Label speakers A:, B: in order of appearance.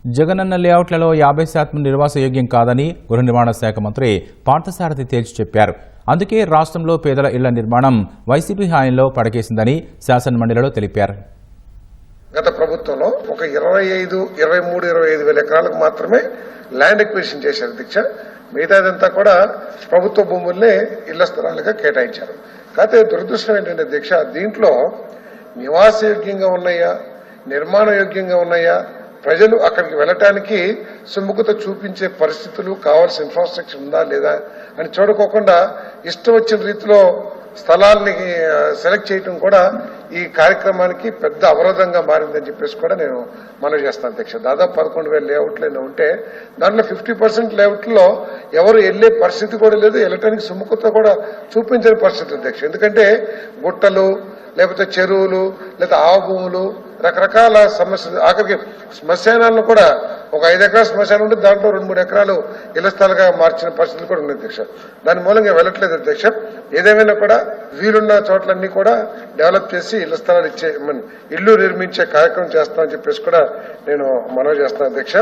A: జగనన్న లేఅవుట్లలో 50% నిర్వాసయోగ్యం కాదని గృహ నిర్మాణ శాఖ మంత్రి పార్థసారథి తేల్చి చెప్పారు. అందుకే రాష్ట్రంలో పేదల ఇళ్ల నిర్మాణం వైసీపీ హయాంలో పడకేసిందని శాసనమండలిలో తెలిపారు.
B: గత ప్రభుత్వంలో ఒక 23-25 వేల ఎకరాలకు మాత్రమే ల్యాండ్ ఎక్విజిషన్ చేశారు అధ్యక్ష. మిగతాదంతా కూడా ప్రభుత్వ భూముల్నే ఇళ్ల స్థలాలుగా కేటాయించారు. కాకపోతే దురదృష్టం ఏంటంటే అధ్యక్ష, దీంట్లో నివాసయోగ్యంగా ఉన్నాయా, నిర్మాణ యోగ్యంగా ఉన్నాయా, ప్రజలు అక్కడికి వెళ్లటానికి సుముఖత చూపించే పరిస్థితులు, కావాల్సిన ఇన్ఫ్రాస్ట్రక్చర్ ఉందా లేదా అని చూడకోకుండా ఇష్టం వచ్చిన రీతిలో స్థలాల్ని సెలెక్ట్ చేయడం కూడా ఈ కార్యక్రమానికి పెద్ద అవరోధంగా మారిందని చెప్పేసి కూడా నేను మనవి చేస్తాను అధ్యక్ష. దాదాపు 11,000 లేఅవుట్లు ఉంటే దాంట్లో 50% లేఅవుట్లో ఎవరు వెళ్లే పరిస్థితి కూడా లేదు, వెళ్ళటానికి సుముఖత కూడా చూపించని పరిస్థితి అధ్యక్ష. ఎందుకంటే గుట్టలు, లేకపోతే చెరువులు, లేదా ఆవ భూములు, రకరకాల సమస్యలు, ఆఖరికి శ్మశానాలను కూడా ఒక 5 ఎకరాల శ్మశానం ఉంటే దాంట్లో 2-3 ఎకరాలు ఇళ్ల స్థలాలుగా మార్చిన పరిస్థితులు కూడా ఉన్నాయి అధ్యక్ష. దాని మూలంగా వెళ్ళట్లేదు అధ్యక్ష. ఏదేమైనా కూడా వీలున్న చోట్లన్నీ కూడా డెవలప్ చేసి ఇళ్ల స్థలాలు ఇల్లు నిర్మించే కార్యక్రమం చేస్తామని చెప్పేసి కూడా నేను మనవి చేస్తాను అధ్యక్ష.